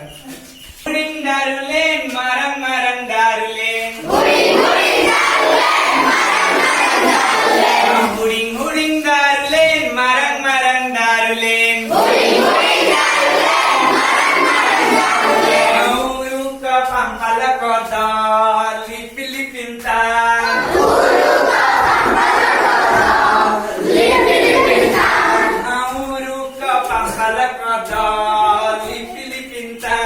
Huding darulen, marang marang darulen. Huding huding darulen, marang marang darulen. Uru ka pampala kota, Pilipinta. Uru ka pampala kota, Pilipinta.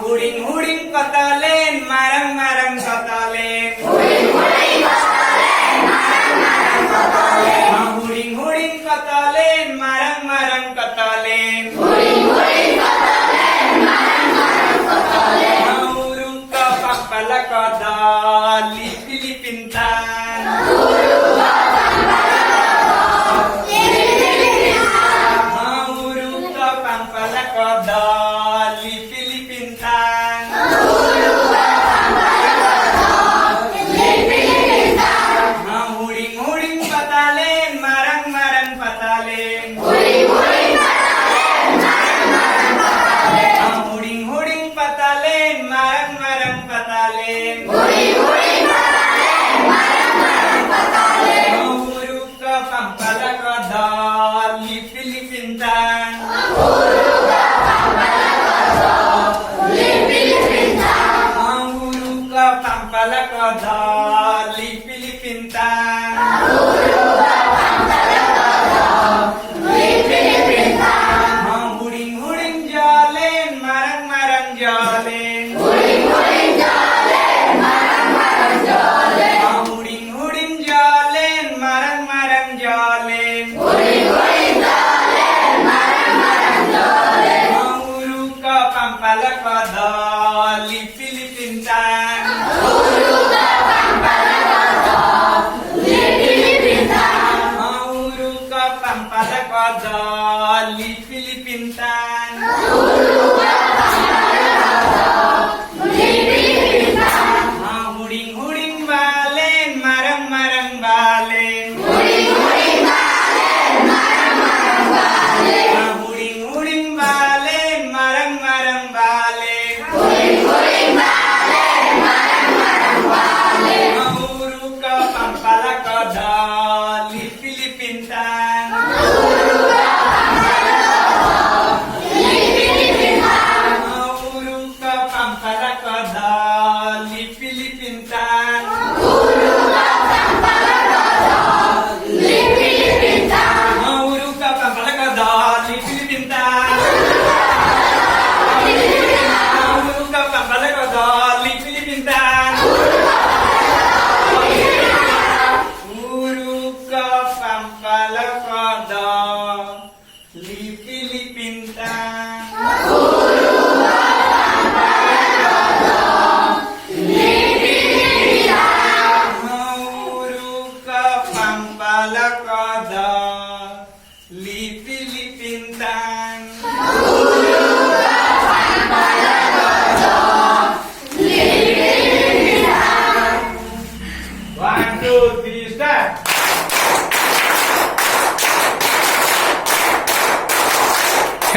Huding huding katalen, marang marang katalen. Huding huding katalen, marang marang katalen. Urung ka pampala kadali Pilipintan. Urung ka pampala kadali Pilipintan. Huding huding patalen, marang marang patalen. Huding huding patalen, marang marang patalen. Urung ka pampala kadali Pilipintan. Urung ka pampala kadali Pilipintan. Huding huding jalen, marang marang jalen. Huding huding jalen, marang marang jalen. Urung ka pampala kadali Pilipintan. Urung ka pampala kadali Pilipintan.